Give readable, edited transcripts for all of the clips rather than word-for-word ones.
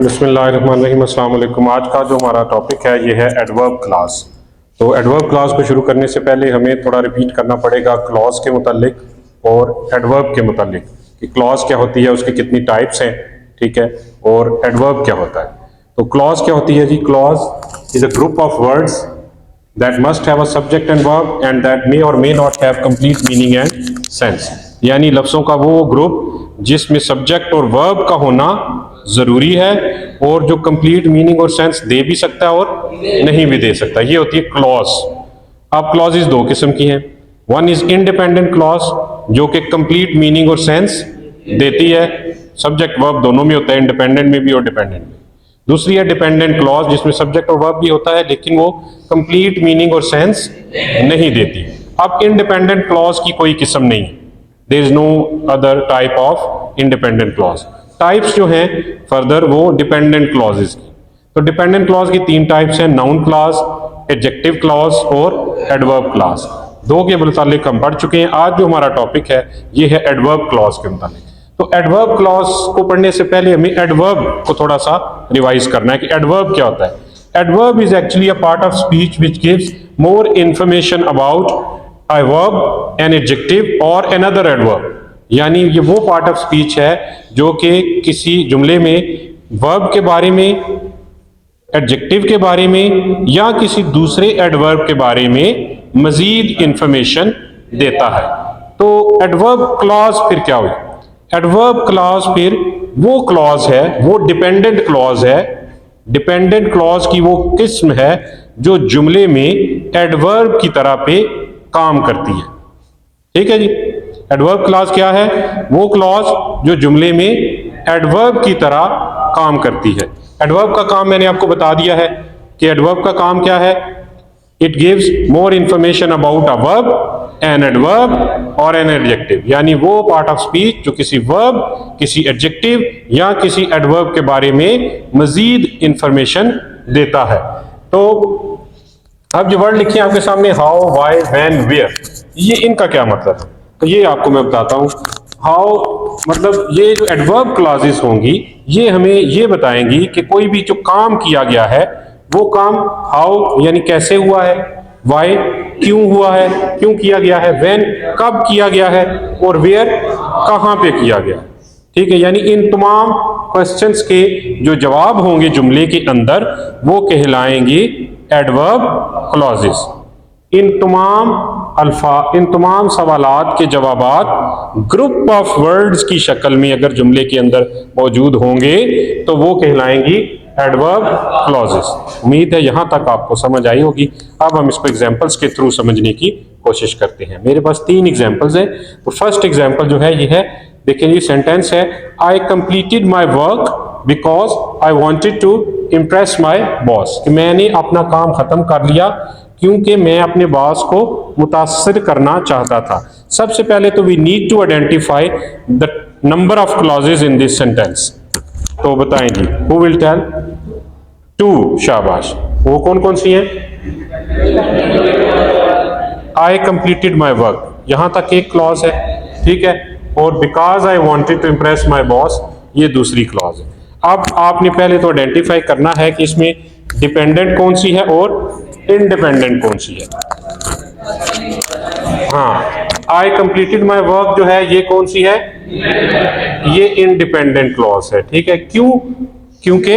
बिस्मिल्लाहिर्रहमानिर्रहीम, अस्सलाम वालेकुम। आज का जो हमारा टॉपिक है ये है एडवर्ब क्लास। तो एडवर्ब क्लास को शुरू करने से पहले हमें थोड़ा रिपीट करना पड़ेगा क्लॉज के मुतालिक और एडवर्ब के मुतालिक कि क्लॉज क्या होती है, उसकी कितनी टाइप्स हैं, ठीक है, और एडवर्ब क्या होता है। तो क्लॉज क्या होती है जी? Clause is a group of words that must have a subject and verb and that may or may not have complete meaning and sense. यानी लफ्ज़ों का वो ग्रुप जिसमें सब्जेक्ट और वर्ब का होना जरूरी है और जो कंप्लीट मीनिंग और सेंस दे भी सकता है और नहीं भी दे सकता, ये होती है क्लॉज। अब क्लॉजेज दो किस्म की हैं। वन इज इंडिपेंडेंट क्लॉज जो कि कंप्लीट मीनिंग और सेंस देती है, सब्जेक्ट वर्ब दोनों में होता है, इंडिपेंडेंट में भी और डिपेंडेंट में। दूसरी है डिपेंडेंट क्लॉज जिसमें सब्जेक्ट और वर्ब भी होता है लेकिन वो कंप्लीट मीनिंग और सेंस नहीं देती। अब इंडिपेंडेंट क्लॉज की कोई किस्म नहीं है, there is no other type of independent clause. Types जो हैं फर्दर वो डिपेंडेंट क्लॉजेस की। तो डिपेंडेंट क्लॉज की तीन टाइप्स हैं, नाउन क्लॉज, एडजेक्टिव क्लॉज और एडवर्ब क्लॉज। दो के मुतालिक हम पढ़ चुके हैं। आज जो हमारा टॉपिक है ये है एडवर्ब क्लॉज के मुतालिक। तो एडवर्ब क्लॉज को पढ़ने से पहले हमें एडवर्ब को थोड़ा सा रिवाइज करना है कि एडवर्ब क्या होता है। Adverb is actually a part of speech which gives more information about a verb, an adjective और another adverb। यानी ये वो पार्ट ऑफ स्पीच है जो कि किसी जुमले में वर्ब के बारे में, एडजेक्टिव के बारे में या किसी दूसरे एडवर्ब के बारे में मजीद इंफॉर्मेशन देता है। तो एडवर्ब क्लॉज फिर क्या हुई? एडवर्ब क्लॉज फिर वो क्लॉज है, वो डिपेंडेंट क्लॉज है। डिपेंडेंट क्लॉज की वो किस्म है जो जुमले में एडवर्ब की तरह पे काम करती है। ठीक है जी। एडवर्ब क्लॉज क्या है? वो क्लॉज जो जुमले में एडवर्ब की तरह काम करती है। एडवर्ब का काम मैंने आपको बता दिया है कि एडवर्ब का काम क्या है। It gives more information about a verb, an adverb और एन एडजेक्टिव। यानी वो पार्ट ऑफ स्पीच जो किसी वर्ब, किसी एडजेक्टिव या किसी एडवर्ब के बारे में मजीद इंफॉर्मेशन देता है। तो अब जो वर्ड लिखे हैं आपके सामने, हाउ, व्हाई, व्हेन, वेयर, ये इनका क्या मतलब है? तो ये आपको मैं बताता हूँ। हाउ मतलब ये जो एडवर्ब क्लॉजेस होंगी ये हमें ये बताएंगी कि कोई भी जो काम किया गया है वो काम हाउ यानी कैसे हुआ है, व्हाई क्यों हुआ है, क्यों किया गया है, व्हेन कब किया गया है और वेयर कहाँ पे किया गया है। ठीक है, यानी इन तमाम क्वेश्चंस के जो जवाब होंगे जुमले के अंदर वो कहलाएंगे एडवर्ब क्लॉजेस। इन तमाम सवालात के जवाबात ग्रुप ऑफ वर्ड्स की शक्ल में अगर जुमले के अंदर मौजूद होंगे तो वो कहलाएंगी एडवर्ब क्लॉजेस। उम्मीद है यहां तक आपको समझ आई होगी। अब हम इसको एग्जांपल्स के थ्रू समझने की कोशिश करते हैं। मेरे पास 3 एग्जांपल्स हैं। तो फर्स्ट एग्जांपल जो है ये है, देखिए ये सेंटेंस है, I completed my work because I wanted to impress my boss. कि मैंने अपना काम खत्म कर लिया क्योंकि मैं अपने बॉस को मुतासिर करना चाहता था। सबसे पहले तो we need to identify the number of clauses in this sentence. तो बताएं जी, हु विल टेल? 2, शाबाश। वो कौन कौन सी हैं? आई कंप्लीटेड माई वर्क, यहां तक एक क्लॉज है, ठीक है, और because I wanted to impress my boss ये दूसरी क्लॉज है। अब आपने पहले तो आइडेंटिफाई करना है कि इसमें डिपेंडेंट कौन सी है और इंडिपेंडेंट कौन सी है। हाँ, आई कंप्लीटेड माई वर्क जो है ये कौन सी है? ये इंडिपेंडेंट क्लॉज है। ठीक है, क्यों? क्योंकि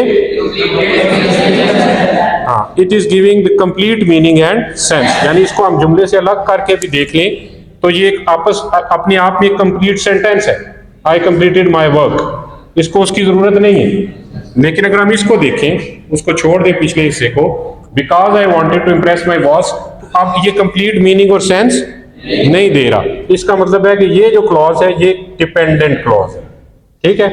हाँ, it is giving the complete meaning and sense. यानी इसको हम जुमले से अलग करके भी देख लें तो ये अपने आप में एक कंप्लीट सेंटेंस है, आई कंप्लीटेड माई वर्क। इसको उसकी जरूरत नहीं है। लेकिन अगर हम इसको देखें, उसको छोड़ दें पिछले हिस्से को, because I wanted to impress my boss, अब ये कंप्लीट मीनिंग और सेंस नहीं दे रहा। इसका मतलब है कि ये जो क्लॉज है ये डिपेंडेंट क्लॉज है। ठीक है,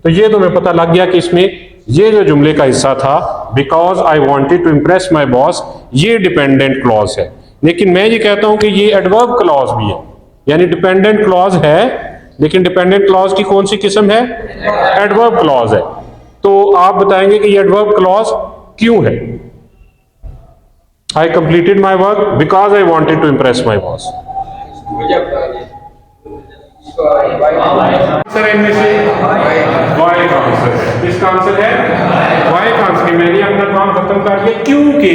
तो ये तो हमें पता लग गया कि इसमें ये जो जुमले का हिस्सा था because I wanted to impress my boss ये डिपेंडेंट क्लॉज है। लेकिन मैं ये कहता हूं कि ये एडवर्ब क्लॉज भी है, यानी डिपेंडेंट क्लॉज है लेकिन डिपेंडेंट क्लॉज की कौन सी किस्म है? एडवर्ब क्लॉज है। तो आप बताएंगे कि ये एडवर्ब क्लॉज क्यों है? I completed my work because I wanted to impress my boss. Sir इनमें से वाई का आंसर है। किसका आंसर है? वाई का आंसर है। मैंने अपना काम खत्म कर दिया क्योंकि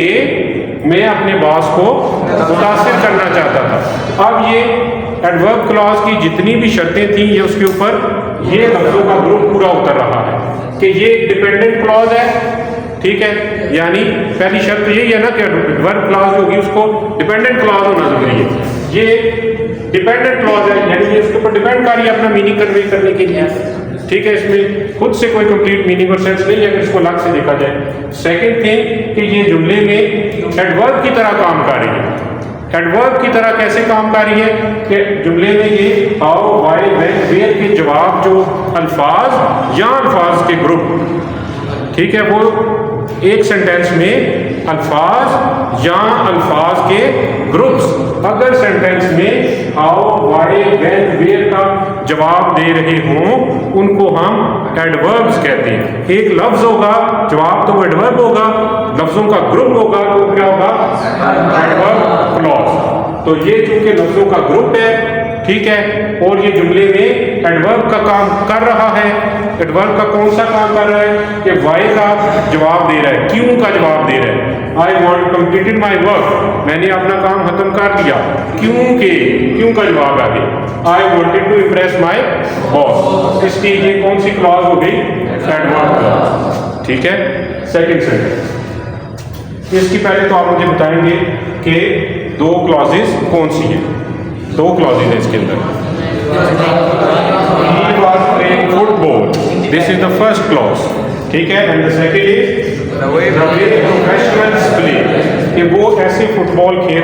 मैं अपने बॉस को मुतासिर करना चाहता था। अब ये एडवर्ब क्लॉज की जितनी भी शर्तें थी ये उसके ऊपर ये लफ्जों का ग्रुप पूरा उतर रहा है कि ये डिपेंडेंट क्लॉज है, ठीक है, यानी पहली शर्त यही है ना कि एडवर्ब क्लॉज होगी उसको डिपेंडेंट क्लॉज होना जरूरी है। ये डिपेंडेंट क्लॉज है यानी ये उसके ऊपर डिपेंड कर रही है अपना मीनिंग कन्वे करने के लिए, ठीक है। इसमें खुद से कोई कंप्लीट मीनिंग और सेंस नहीं है अगर इसको अलग से देखा जाए। सेकंड थिंग कि ये जुमले में एडवर्ब की तरह काम कर रही है। एडवर्ब की तरह कैसे काम कर रही है कि जुमले में ये हाउ, व्हाई, व्हेन, वेयर के जवाब जो अल्फाज या अल्फाज के ग्रुप, ठीक है, वो एक सेंटेंस में अल्फाज या अल्फाज के ग्रुप्स अगर सेंटेंस में हाउ, व्हाई, व्हेन, वेयर का जवाब दे रहे हों उनको हम एडवर्ब्स कहते हैं। एक लफ्ज होगा जवाब तो वो एडवर्ब होगा, लफ्जों का ग्रुप होगा तो क्या होगा? Adverb clause. तो ये चूंकि लफ्जों का ग्रुप है, ठीक है, और ये जुमले में एडवर्ब का काम कर रहा है। एडवर्ब का कौन सा काम कर रहा है कि वाई का जवाब दे रहा है, क्यों का जवाब दे रहा है। I want completed my work, मैंने अपना काम खत्म कर दिया क्योंकि, क्यों का जवाब आ गया। I wanted to impress my boss, इसकी ये कौन सी क्लॉज हो गई? एडवर्ब क्लॉज, ठीक है। सेकंड सेंटेंस, इसकी पहले तो आप मुझे बताएंगे कि दो क्लॉजेस कौन सी हैं। दो क्लॉजेज है इसके अंदर। He was playing football. This is the first clause, ठीक है, and the second is the way professionals play, कि वो ऐसे फुटबॉल खेल